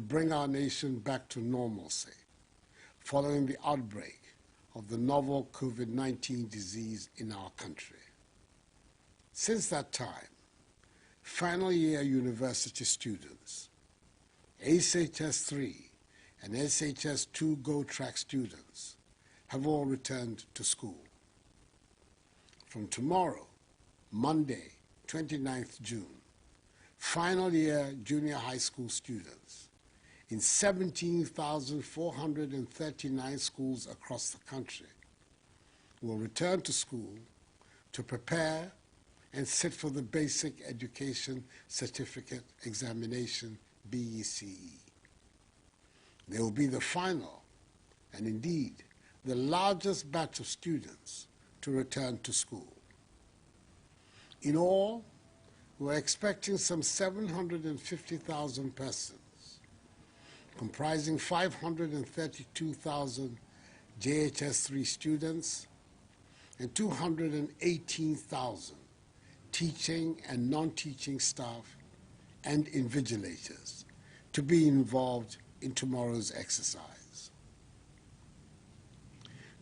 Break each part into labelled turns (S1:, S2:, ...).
S1: bring our nation back to normalcy following the outbreak of the novel COVID-19 disease in our country. Since that time, final year university students, SHS 3 and SHS 2 Go Track students have all returned to school. From tomorrow, Monday, 29th June, final year junior high school students in 17,439 schools across the country will return to school to prepare and sit for the Basic Education Certificate Examination, BECE. They will be the final and indeed the largest batch of students to return to school. In all, we're expecting some 750,000 persons, comprising 532,000 JHS 3 students and 218,000 teaching and non-teaching staff and invigilators to be involved in tomorrow's exercise.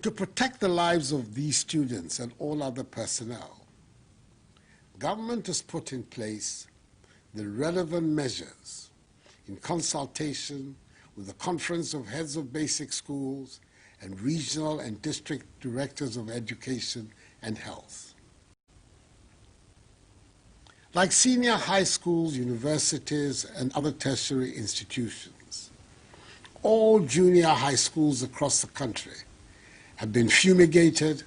S1: To protect the lives of these students and all other personnel, government has put in place the relevant measures in consultation with the Conference of Heads of Basic Schools and Regional and District Directors of Education and Health. Like senior high schools, universities, and other tertiary institutions, all junior high schools across the country have been fumigated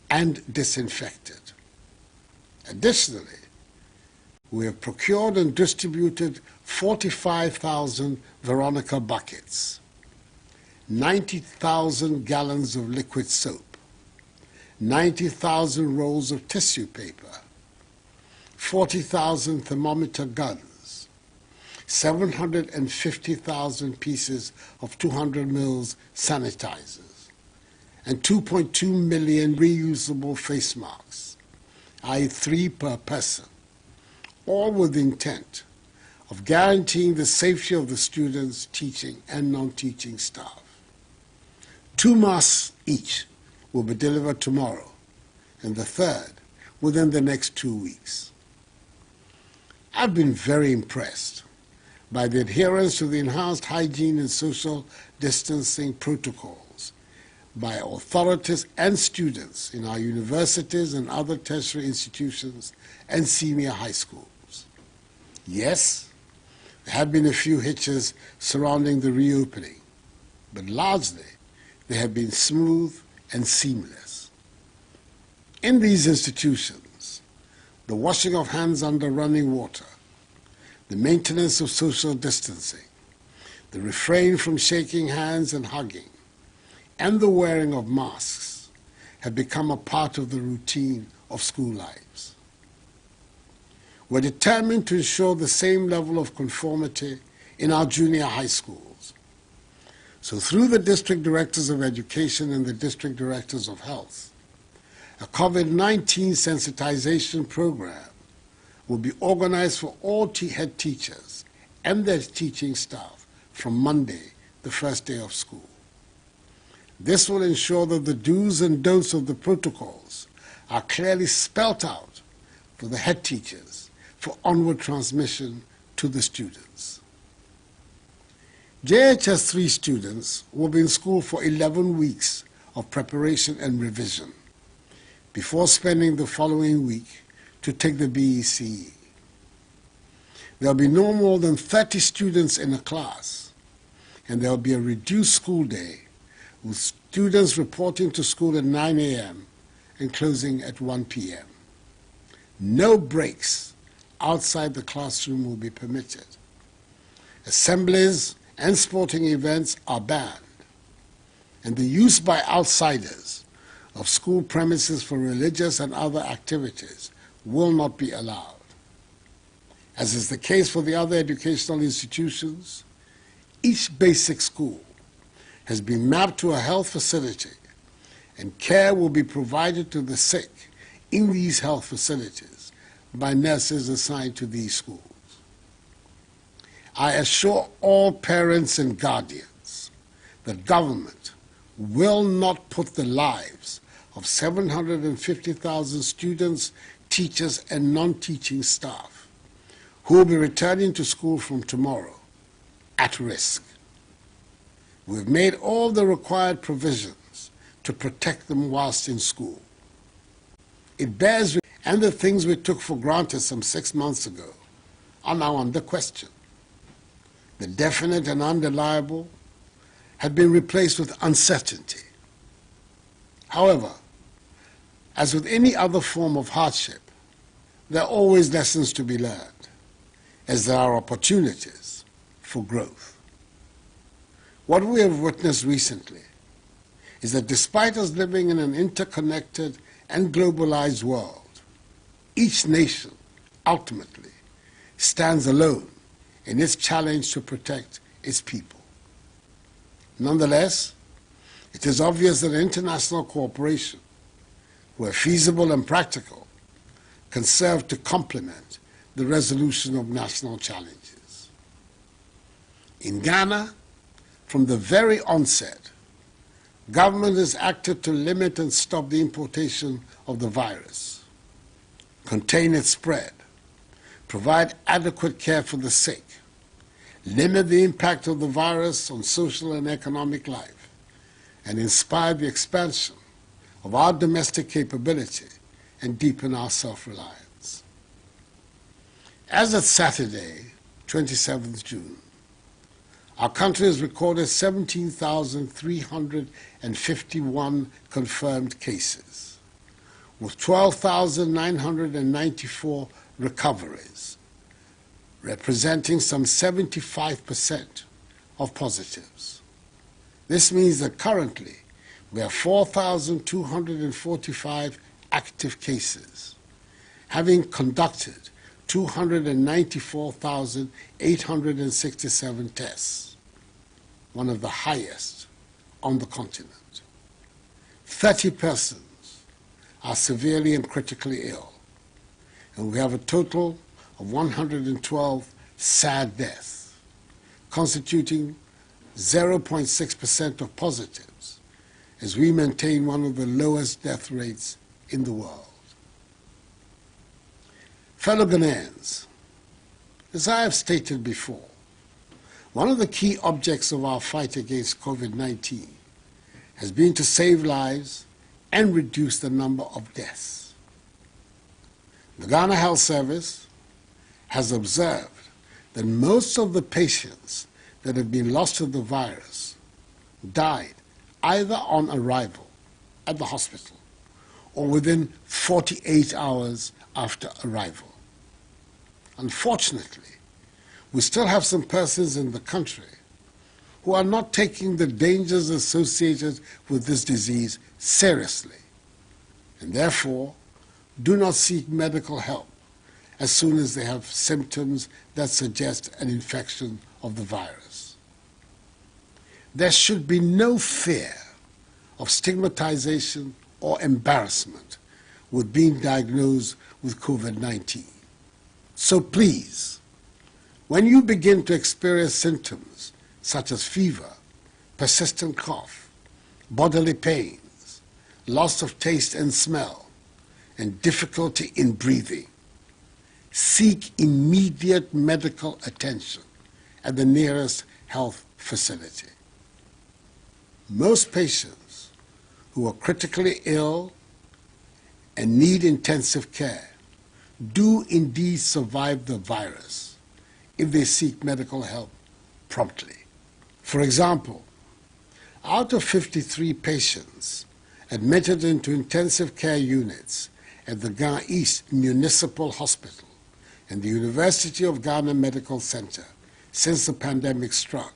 S1: and disinfected. Additionally, we have procured and distributed 45,000 Veronica buckets, 90,000 gallons of liquid soap, 90,000 rolls of tissue paper, 40,000 thermometer guns, 750,000 pieces of 200 ml sanitizers, and 2.2 million reusable face masks, i.e. 3 per person, all with the intent of guaranteeing the safety of the students, teaching and non-teaching staff. 2 masks each will be delivered tomorrow, and the third within the next 2 weeks. I've been very impressed by the adherence to the enhanced hygiene and social distancing protocols by authorities and students in our universities and other tertiary institutions and senior high schools. Yes, there have been a few hitches surrounding the reopening, but largely they have been smooth and seamless. In these institutions, the washing of hands under running water, the maintenance of social distancing, the refrain from shaking hands and hugging, and the wearing of masks have become a part of the routine of school lives. We're determined to ensure the same level of conformity in our junior high schools. So through the District Directors of Education and the District Directors of Health, a COVID-19 sensitization program will be organized for all head teachers and their teaching staff from Monday, the first day of school. This will ensure that the do's and don'ts of the protocols are clearly spelt out for the head teachers for onward transmission to the students. JHS 3 students will be in school for 11 weeks of preparation and revision before spending the following week to take the BECE. There will be no more than 30 students in a class, and there will be a reduced school day with students reporting to school at 9 a.m. and closing at 1 p.m. No breaks outside the classroom will be permitted. Assemblies and sporting events are banned, and the use by outsiders of school premises for religious and other activities will not be allowed. As is the case for the other educational institutions, each basic school has been mapped to a health facility, and care will be provided to the sick in these health facilities by nurses assigned to these schools. I assure all parents and guardians that government will not put the lives of 750,000 students, teachers, and non-teaching staff who will be returning to school from tomorrow at risk. We've made all the required provisions to protect them whilst in school. It bears, and the things we took for granted some 6 months ago are now under question. The definite and undeniable had been replaced with uncertainty. However, as with any other form of hardship, there are always lessons to be learned, as there are opportunities for growth. What we have witnessed recently is that despite us living in an interconnected and globalized world, each nation ultimately stands alone in its challenge to protect its people. Nonetheless, it is obvious that international cooperation, where feasible and practical, can serve to complement the resolution of national challenges. In Ghana, from the very onset, government has acted to limit and stop the importation of the virus, contain its spread, provide adequate care for the sick, limit the impact of the virus on social and economic life, and inspire the expansion of our domestic capability and deepen our self-reliance. As of Saturday, 27th June, our country has recorded 17,351 confirmed cases, with 12,994 recoveries, representing some 75% of positives. This means that currently we have 4,245 active cases, having conducted 294,867 tests, one of the highest on the continent. 30 persons are severely and critically ill, and we have a total of 112 sad deaths, constituting 0.6% of positives, as we maintain one of the lowest death rates in the world. Fellow Ghanaians, as I have stated before, one of the key objects of our fight against COVID-19 has been to save lives and reduce the number of deaths. The Ghana Health Service has observed that most of the patients that have been lost to the virus died either on arrival at the hospital or within 48 hours after arrival. Unfortunately, we still have some persons in the country who are not taking the dangers associated with this disease seriously, and therefore do not seek medical help as soon as they have symptoms that suggest an infection of the virus. There should be no fear of stigmatization or embarrassment with being diagnosed with COVID-19. So please, when you begin to experience symptoms such as fever, persistent cough, bodily pains, loss of taste and smell, and difficulty in breathing, seek immediate medical attention at the nearest health facility. Most patients who are critically ill and need intensive care do indeed survive the virus if they seek medical help promptly. For example, out of 53 patients admitted into intensive care units at the Ghana East Municipal Hospital and the University of Ghana Medical Center since the pandemic struck,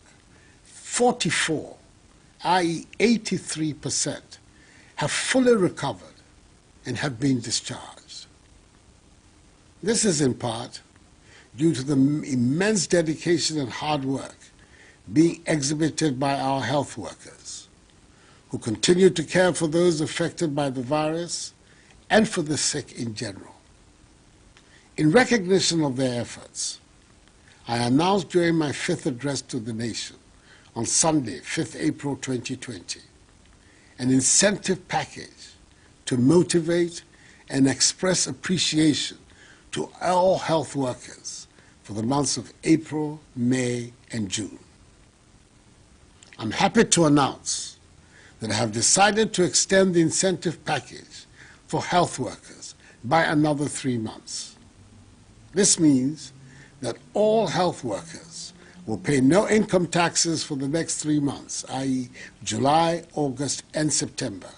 S1: 44, i.e. 83%, have fully recovered and have been discharged. This is in part due to the immense dedication and hard work being exhibited by our health workers, who continue to care for those affected by the virus and for the sick in general. In recognition of their efforts, I announced during my 5th address to the nation on Sunday, 5th April 2020, an incentive package to motivate and express appreciation to all health workers for the months of April, May, and June. I'm happy to announce that I have decided to extend the incentive package for health workers by another 3 months. This means that all health workers will pay no income taxes for the next 3 months, i.e. July, August, and September.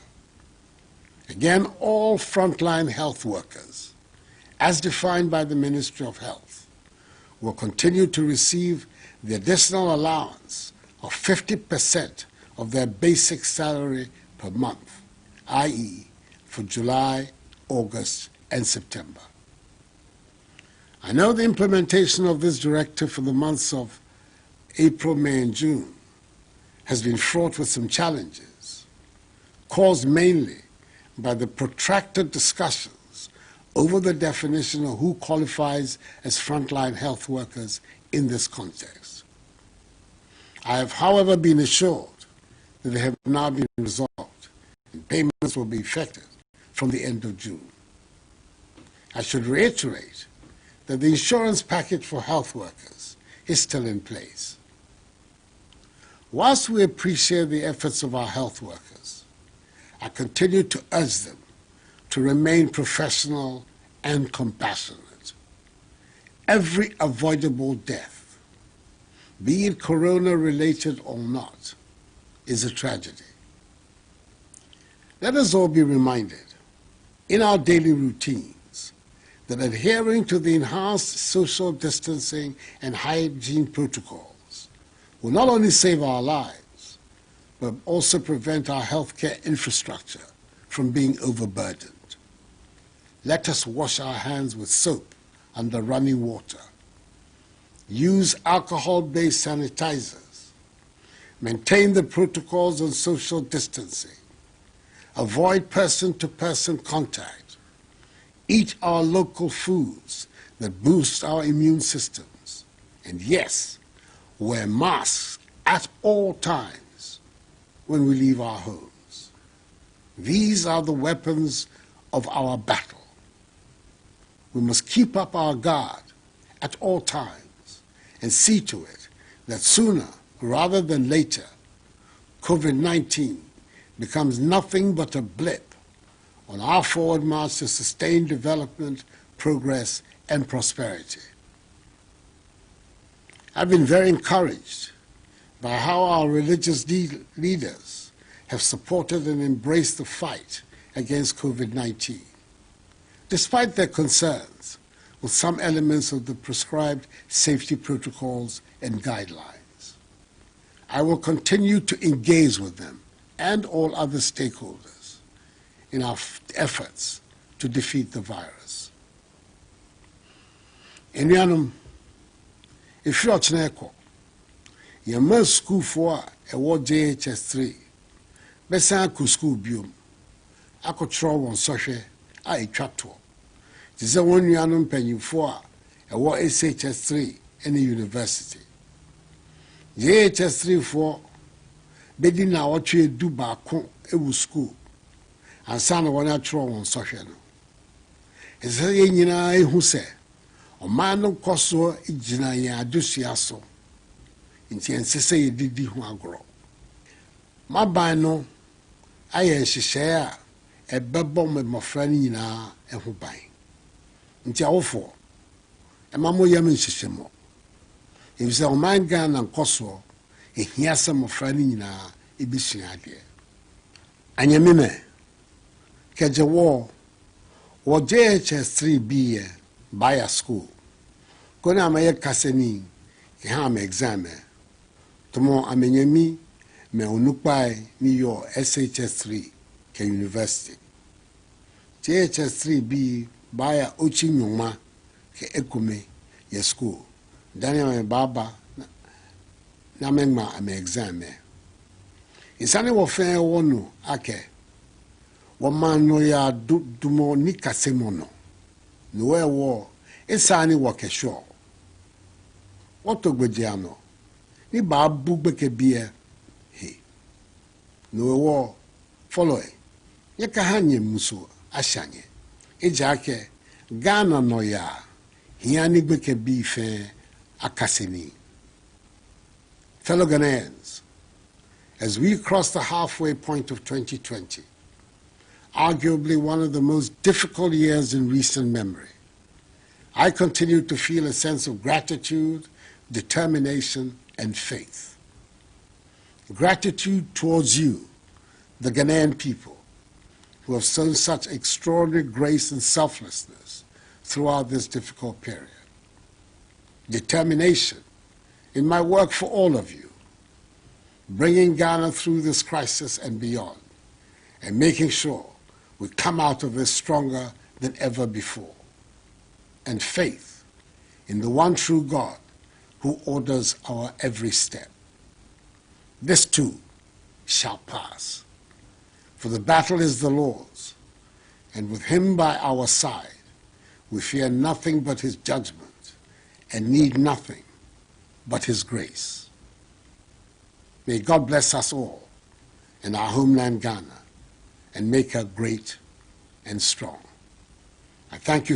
S1: Again, all frontline health workers, as defined by the Ministry of Health, will continue to receive the additional allowance of 50% of their basic salary per month, i.e. for July, August, and September. I know the implementation of this directive for the months of April, May, and June has been fraught with some challenges, caused mainly by the protracted discussions over the definition of who qualifies as frontline health workers in this context. I have, however, been assured that they have now been resolved and payments will be effective from the end of June. I should reiterate that the insurance package for health workers is still in place. Whilst we appreciate the efforts of our health workers, I continue to urge them to remain professional and compassionate. Every avoidable death, be it corona-related or not, is a tragedy. Let us all be reminded in our daily routines that adhering to the enhanced social distancing and hygiene protocols will not only save our lives, but also prevent our healthcare infrastructure from being overburdened. Let us wash our hands with soap under running water. Use alcohol-based sanitizers. Maintain the protocols on social distancing. Avoid person-to-person contact. Eat our local foods that boost our immune systems. And yes, wear masks at all times when we leave our homes. These are the weapons of our battle. We must keep up our guard at all times and see to it that sooner rather than later, COVID-19 becomes nothing but a blip on our forward march to sustained development, progress, and prosperity. I've been very encouraged by how our religious leaders have supported and embraced the fight against COVID-19, despite their concerns with some elements of the prescribed safety protocols and guidelines. I will continue to engage with them and all other stakeholders in our efforts to defeat the virus. Enuanom, if you're Chineko, your most school for a ward JHS3, Bessan ku school biom, ako tro on soche a chapter. This is one Yanum penny for a ward SHS3 any university. JHS3 for bedina what you do back ewu school. And son of one natural on social. It's a yina who say, O man no coso, Ijina ya dusiaso. Inti and say didi who agro. My bino, I and she share a bebom with my friend yina and who buy. Inti awful. A mammo yamin shishimo. If the man gun and coso, a hiasam of friend yina, it be seen idea. And yamime. Keje wo JHS3 be by a school. Kona maye kaseni ke ha me exam. Tomo amenyemi me onupai ni yo SHS3 ke university. JHS3 be by a ochi nyoma ke ekume ye school. Daniel me baba na menma ame exam. Isane wo fe wonu ake Wamano ya dumo ni kasemono. Noe wo, esani wakesho. Otogbejiano, ni babu bekebie he. No following. Yakahanye muso ashanye. Ejake Ghana noya. Hiani bekebi fe akaseni. Fellow Ghanaians, as we cross the halfway point of 2020, arguably one of the most difficult years in recent memory, I continue to feel a sense of gratitude, determination, and faith. Gratitude towards you, the Ghanaian people, who have shown such extraordinary grace and selflessness throughout this difficult period. Determination in my work for all of you, bringing Ghana through this crisis and beyond, and making sure we come out of this stronger than ever before. And faith in the one true God who orders our every step. This too shall pass. For the battle is the Lord's, and with him by our side, we fear nothing but his judgment, and need nothing but his grace. May God bless us all in our homeland Ghana and make her great and strong. I thank you for